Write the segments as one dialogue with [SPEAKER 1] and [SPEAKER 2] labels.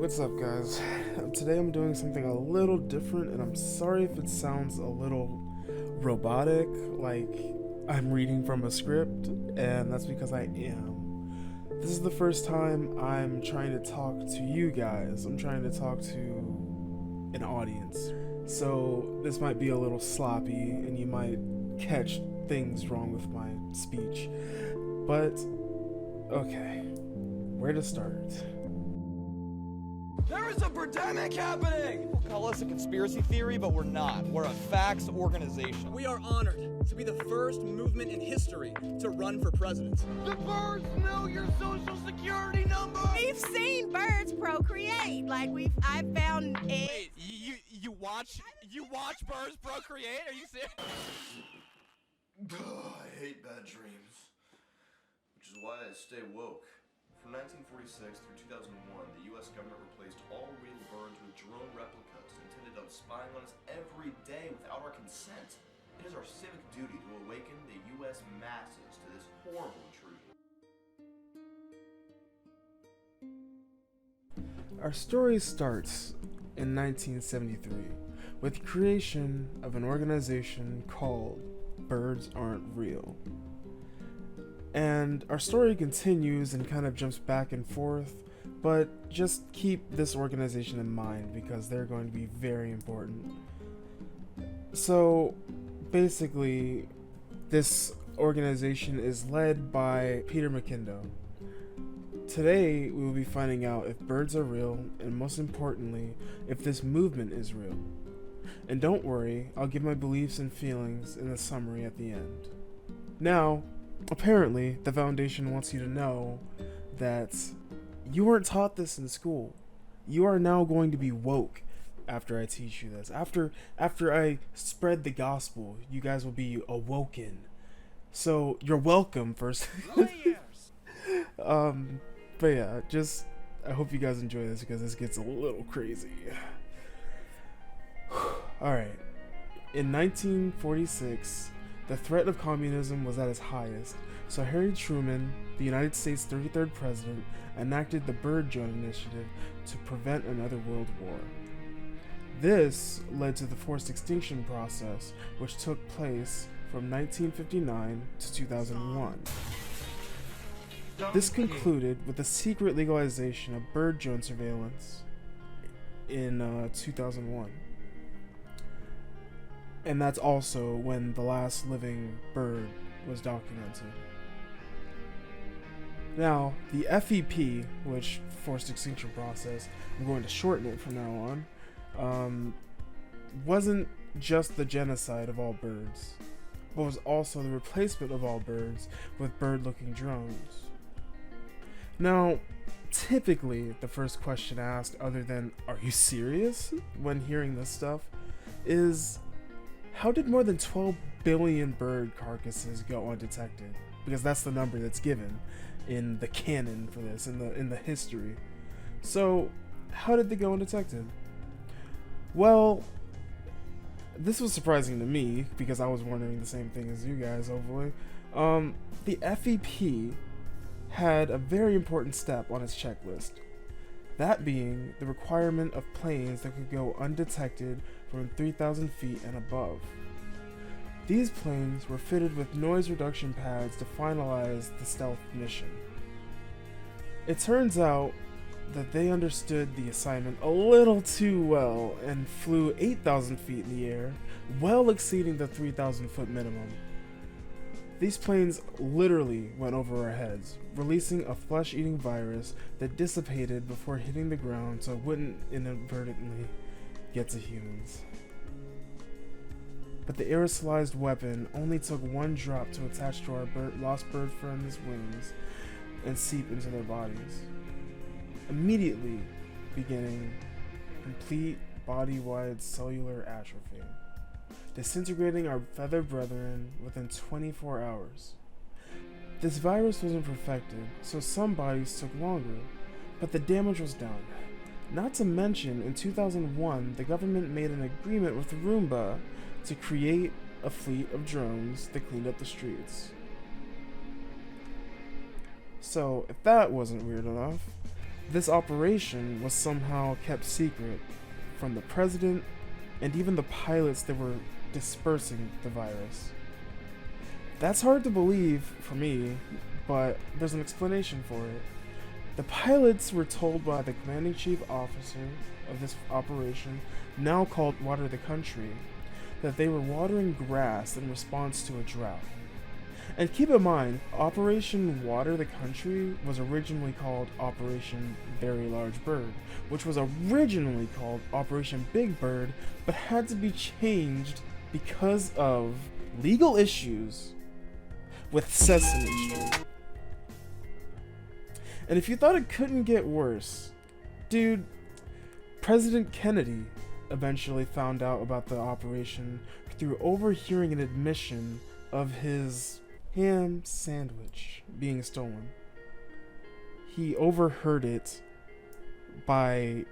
[SPEAKER 1] What's up, guys? Today I'm doing something a little different, and I'm sorry if it sounds a little robotic, like I'm reading from a script, and that's because I am. This is the first time I'm trying to talk to you guys. I'm trying to talk to an audience. So this might be a little sloppy, and you might catch things wrong with my speech. But, okay, where to start?
[SPEAKER 2] There is a pandemic happening!
[SPEAKER 3] People call us a conspiracy theory, but we're not. We're a facts organization.
[SPEAKER 4] We are honored to be the first movement in history to run for president.
[SPEAKER 2] The birds know your social security number!
[SPEAKER 5] We've seen birds procreate. I've found eggs.
[SPEAKER 3] Wait, you watch birds procreate? Are you serious?
[SPEAKER 6] I hate bad dreams, which is why I stay woke. From 1946 through 2001, the U.S. government replaced all real birds with drone replicas intended on spying on us every day without our consent. It is our civic duty to awaken the U.S. masses to this horrible intrusion.
[SPEAKER 1] Our story starts in 1973 with the creation of an organization called Birds Aren't Real. And our story continues and kind of jumps back and forth, but just keep this organization in mind because they're going to be very important. So basically, this organization is led by Peter McKindow. Today, we will be finding out if birds are real, and most importantly, if this movement is real. And don't worry, I'll give my beliefs and feelings in the summary at the end. Now, apparently, the Foundation wants you to know that you weren't taught this in school. You are now going to be woke after I teach you this. After I spread the gospel, you guys will be awoken. So, you're welcome first. But yeah, I hope you guys enjoy this because this gets a little crazy. Alright, in 1946, the threat of communism was at its highest, so Harry Truman, the United States' 33rd president, enacted the Bird Drone Initiative to prevent another world war. This led to the forced extinction process, which took place from 1959 to 2001. This concluded with the secret legalization of bird drone surveillance in 2001. And that's also when the last living bird was documented. Now, the FEP, which forced extinction process, I'm going to shorten it from now on, wasn't just the genocide of all birds, but was also the replacement of all birds with bird-looking drones. Now, typically, the first question asked, other than, "Are you serious?" when hearing this stuff, is, how did more than 12 billion bird carcasses go undetected? Because that's the number that's given in the canon for this, in the history. So, how did they go undetected? Well, this was surprising to me because I was wondering the same thing as you guys, hopefully. The FEP had a very important step on its checklist. That being the requirement of planes that could go undetected from 3,000 feet and above. These planes were fitted with noise reduction pads to finalize the stealth mission. It turns out that they understood the assignment a little too well and flew 8,000 feet in the air, well exceeding the 3,000 foot minimum. These planes literally went over our heads, releasing a flesh-eating virus that dissipated before hitting the ground so it wouldn't inadvertently get to humans. But the aerosolized weapon only took one drop to attach to our lost bird friends' wings and seep into their bodies, immediately beginning complete body-wide cellular atrophy, disintegrating our feathered brethren within 24 hours. This virus wasn't perfected, so some bodies took longer, but the damage was done. Not to mention, in 2001, the government made an agreement with Roomba to create a fleet of drones that cleaned up the streets. So, if that wasn't weird enough, This operation was somehow kept secret from the president and even the pilots that were dispersing the virus. That's hard to believe for me, but there's an explanation for it. The pilots were told by the commanding chief officer of this operation, now called Water the Country, that they were watering grass in response to a drought. And keep in mind, Operation Water the Country was originally called Operation Very Large Bird, which was originally called Operation Big Bird, but had to be changed because of legal issues with Sesame Street. And if you thought it couldn't get worse, dude, President Kennedy eventually found out about the operation through overhearing an admission of his ham sandwich being stolen. He overheard it by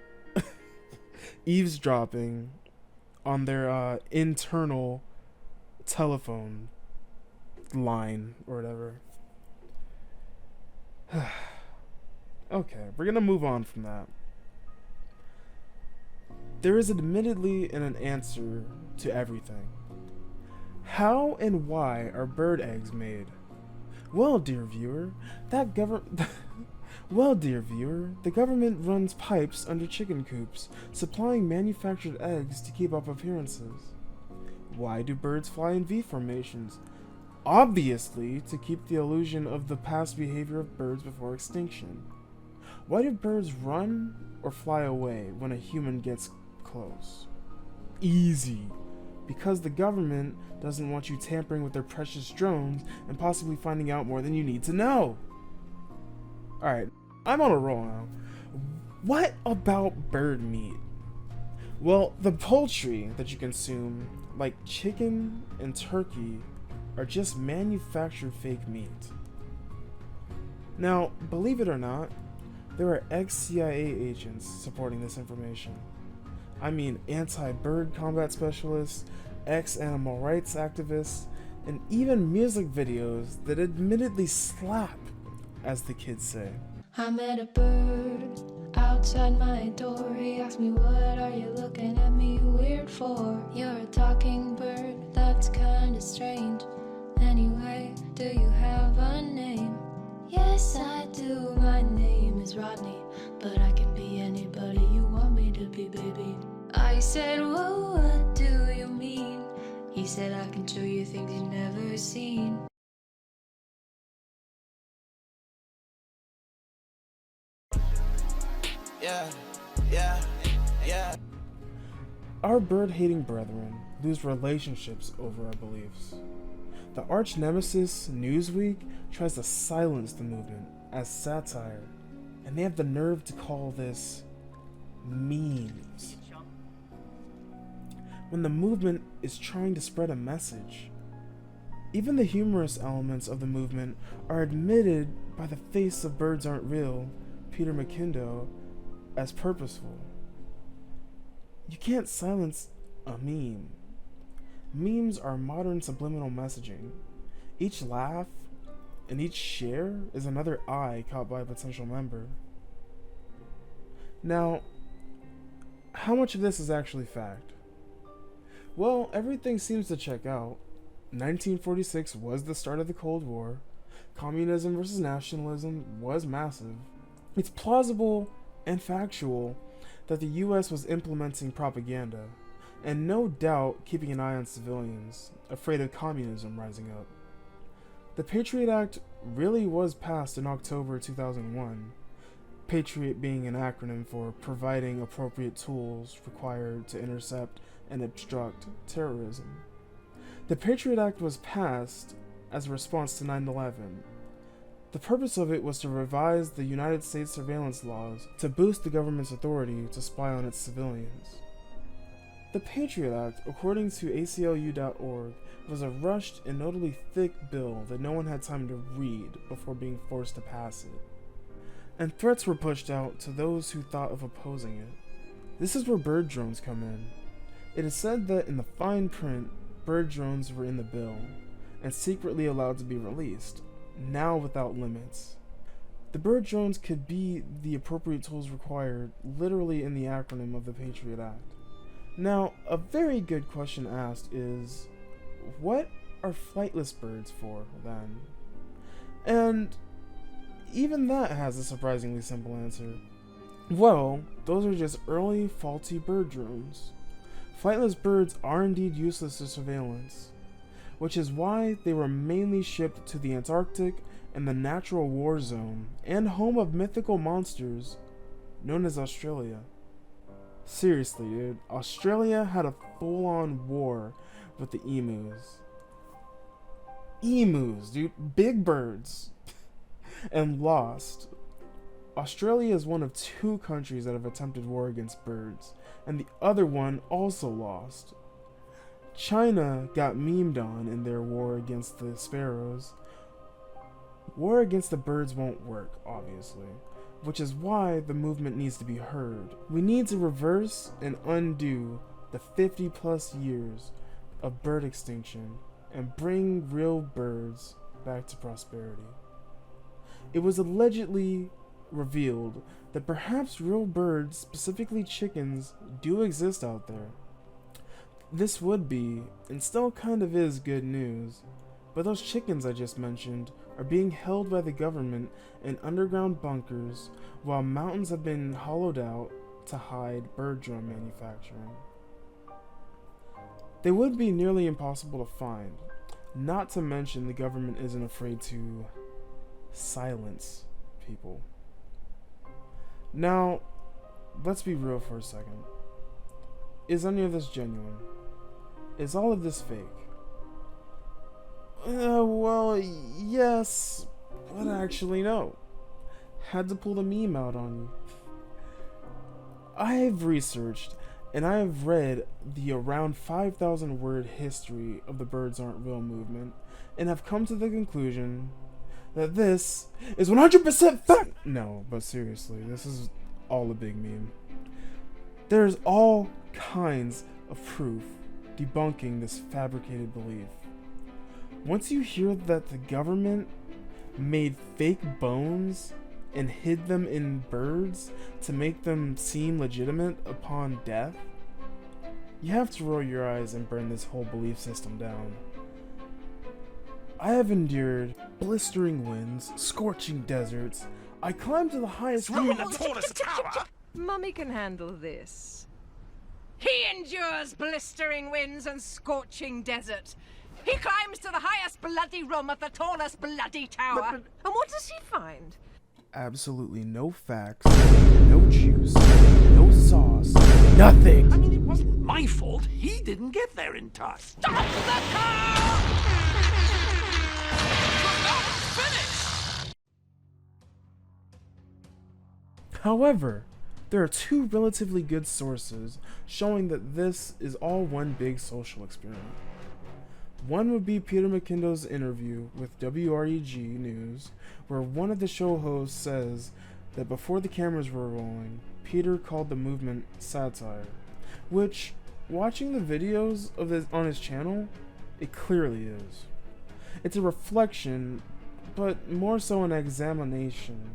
[SPEAKER 1] eavesdropping on their internal telephone line or whatever. Okay, we're gonna move on from that. There is admittedly an answer to everything. How and why are bird eggs made? Well, dear viewer, the government runs pipes under chicken coops, supplying manufactured eggs to keep up appearances. Why do birds fly in V formations? Obviously, to keep the illusion of the past behavior of birds before extinction. Why do birds run or fly away when a human gets close? Easy. Because the government doesn't want you tampering with their precious drones and possibly finding out more than you need to know. Alright, I'm on a roll now. What about bird meat? Well, the poultry that you consume, like chicken and turkey, are just manufactured fake meat. Now, believe it or not, there are ex-CIA agents supporting this information. I mean, anti-bird combat specialists, ex-animal rights activists, and even music videos that admittedly slap, as the kids say.
[SPEAKER 7] I met a bird outside my door. He asked me, what are you looking at me weird for? You're a talking bird, that's kinda strange. Anyway, do you have a name? Yes, I do. My name is Rodney, but I can be anybody you want me to be, baby. I said, well, what do you mean? He said, I can show you things you've never seen.
[SPEAKER 3] Yeah.
[SPEAKER 1] Our bird-hating brethren lose relationships over our beliefs. The arch nemesis, Newsweek, tries to silence the movement as satire, and they have the nerve to call this memes, when the movement is trying to spread a message. Even the humorous elements of the movement are admitted by the face of Birds Aren't Real, Peter McKindo, as purposeful. You can't silence a meme. Memes are modern subliminal messaging. Each laugh and each share is another eye caught by a potential member. Now, how much of this is actually fact? Well, everything seems to check out. 1946 was the start of the Cold War. Communism versus nationalism was massive. It's plausible and factual that the US was implementing propaganda, and no doubt keeping an eye on civilians, afraid of communism rising up. The Patriot Act really was passed in October 2001, Patriot being an acronym for providing appropriate tools required to intercept and obstruct terrorism. The Patriot Act was passed as a response to 9/11. The purpose of it was to revise the United States surveillance laws to boost the government's authority to spy on its civilians. The Patriot Act, according to ACLU.org, was a rushed and notably thick bill that no one had time to read before being forced to pass it. And threats were pushed out to those who thought of opposing it. This is where bird drones come in. It is said that in the fine print, bird drones were in the bill, and secretly allowed to be released, now without limits. The bird drones could be the appropriate tools required, literally in the acronym of the Patriot Act. Now, a very good question asked is, what are flightless birds for, then? And even that has a surprisingly simple answer. Well, those are just early, faulty bird drones. Flightless birds are indeed useless to surveillance, which is why they were mainly shipped to the Antarctic and the natural war zone, and home of mythical monsters known as Australia. Seriously, dude, Australia had a full-on war with the emus. Emus, dude, big birds, and lost. Australia is one of 2 countries that have attempted war against birds, and the other one also lost. China got memed on in their war against the sparrows. War against the birds won't work, obviously, which is why the movement needs to be heard. We need to reverse and undo the 50+ years of bird extinction and bring real birds back to prosperity. It was allegedly revealed that perhaps real birds, specifically chickens, do exist out there. This would be, and still kind of is, good news, but those chickens I just mentioned are being held by the government in underground bunkers while mountains have been hollowed out to hide bird drone manufacturing. They would be nearly impossible to find, not to mention the government isn't afraid to silence people. Now, let's be real for a second. Is any of this genuine? Is all of this fake? Well, yes, but actually no. Had to pull the meme out on you. I have researched and I have read the around 5,000 word history of the Birds Aren't Real movement and have come to the conclusion that this is 100% fact. No, but seriously, this is all a big meme. There's all kinds of proof debunking this fabricated belief. Once you hear that the government made fake bones and hid them in birds to make them seem legitimate upon death, you have to roll your eyes and burn this whole belief system down. I have endured blistering winds, scorching deserts. I climbed to the highest
[SPEAKER 3] tower.
[SPEAKER 8] Mummy can handle this. He endures blistering winds and scorching desert. He climbs to the highest bloody room of the tallest bloody tower. And what does he find?
[SPEAKER 1] absolutely no facts, no juice, no sauce, nothing.
[SPEAKER 2] I mean, it wasn't my fault. He didn't get there in time.
[SPEAKER 8] Stop the car!
[SPEAKER 1] However, there are two relatively good sources showing that this is all one big social experiment. One would be Peter McKindle's interview with WREG News, where one of the show hosts says that before the cameras were rolling, Peter called the movement satire, which, watching the videos of this on his channel, it clearly is. It's a reflection, but more so an examination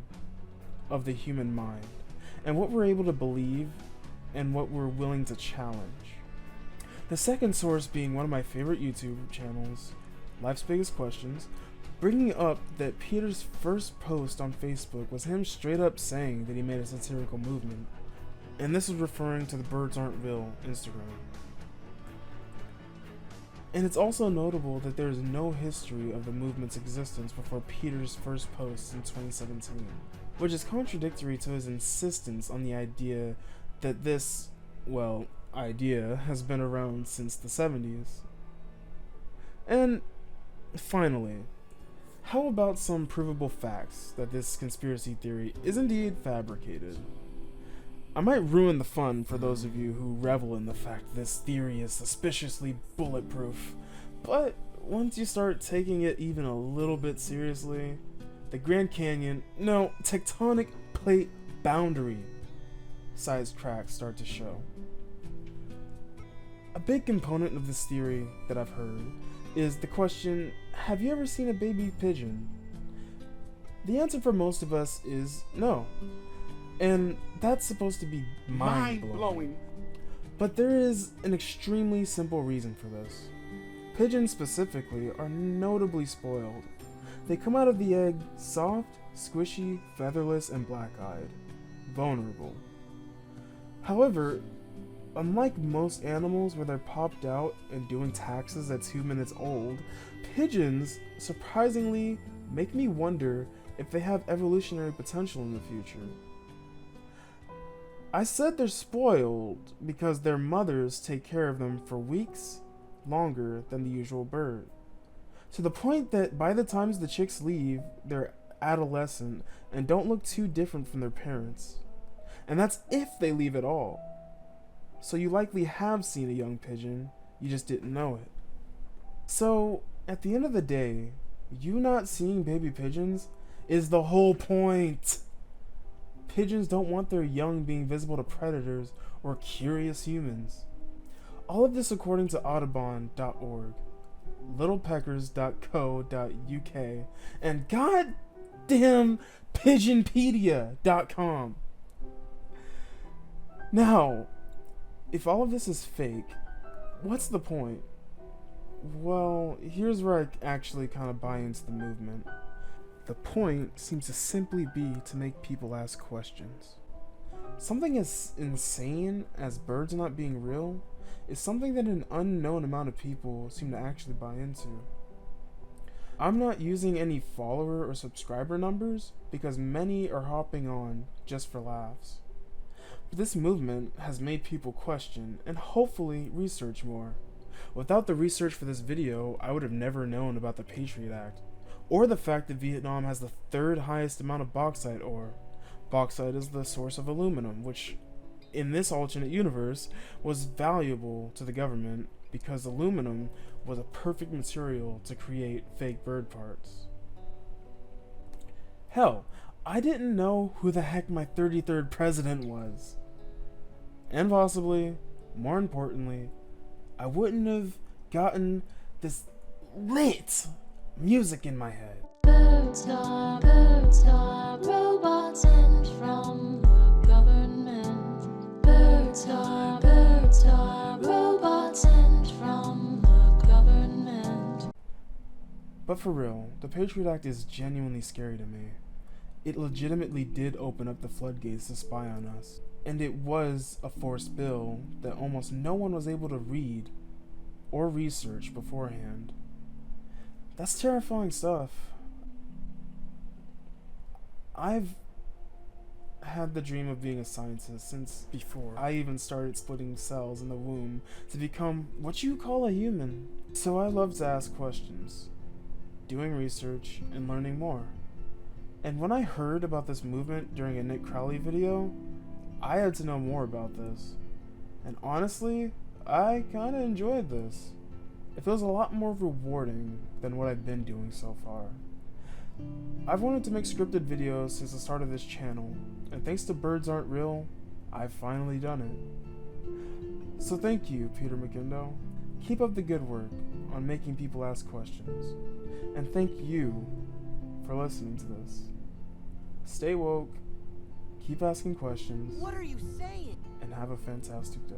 [SPEAKER 1] of the human mind, and what we're able to believe, and what we're willing to challenge. The second source being one of my favorite YouTube channels, Life's Biggest Questions, bringing up that Peter's first post on Facebook was him straight up saying that he made a satirical movement, and this was referring to the Birds Aren't Real Instagram. And it's also notable that there is no history of the movement's existence before Peter's first post in 2017, which is contradictory to his insistence on the idea that this, well, idea has been around since the 70s. And finally, how about some provable facts that this conspiracy theory is indeed fabricated? I might ruin the fun for those of you who revel in the fact this theory is suspiciously bulletproof, but once you start taking it even a little bit seriously, the Grand Canyon, no, tectonic plate boundary size cracks start to show. A big component of this theory that I've heard is the question, have you ever seen a baby pigeon? The answer for most of us is no. And that's supposed to be mind-blowing. But there is an extremely simple reason for this. Pigeons specifically are notably spoiled. They come out of the egg soft, squishy, featherless, and black-eyed. Vulnerable. However, unlike most animals where they're popped out and doing taxes at 2 minutes old, pigeons surprisingly make me wonder if they have evolutionary potential in the future. I said they're spoiled because their mothers take care of them for weeks longer than the usual bird. To the point that by the time the chicks leave, they're adolescent and don't look too different from their parents. And that's if they leave at all. So you likely have seen a young pigeon, you just didn't know it. So, at the end of the day, you not seeing baby pigeons is the whole point. Pigeons don't want their young being visible to predators or curious humans. All of this according to audubon.org, littlepeckers.co.uk, and goddamn pigeonpedia.com. Now, if all of this is fake, what's the point? Well, here's where I actually kind of buy into the movement. The point seems to simply be to make people ask questions. Something as insane as birds not being real is something that an unknown amount of people seem to actually buy into. I'm not using any follower or subscriber numbers because many are hopping on just for laughs. But this movement has made people question and hopefully research more. Without the research for this video, I would have never known about the Patriot Act, or the fact that Vietnam has the third highest amount of bauxite ore. Bauxite is the source of aluminum, which, in this alternate universe, was valuable to the government because aluminum was a perfect material to create fake bird parts. Hell, I didn't know who the heck my 33rd president was. And possibly, more importantly, I wouldn't have gotten this lit music in my head.
[SPEAKER 7] Birds are robots sent from the government. Birds are robots sent from the government.
[SPEAKER 1] But for real, the Patriot Act is genuinely scary to me. It legitimately did open up the floodgates to spy on us. And it was a forced bill that almost no one was able to read or research beforehand. That's terrifying stuff. I've had the dream of being a scientist since before I even started splitting cells in the womb to become what you call a human. So I love to ask questions, doing research, and learning more. And when I heard about this movement during a Nick Crowley video, I had to know more about this. And honestly, I kinda enjoyed this. It feels a lot more rewarding than what I've been doing so far. I've wanted to make scripted videos since the start of this channel, and thanks to Birds Aren't Real, I've finally done it. So thank you, Peter McIndo. Keep up the good work on making people ask questions. And thank you for listening to this. Stay woke, keep asking questions,
[SPEAKER 2] What are you saying?
[SPEAKER 1] and have a fantastic day.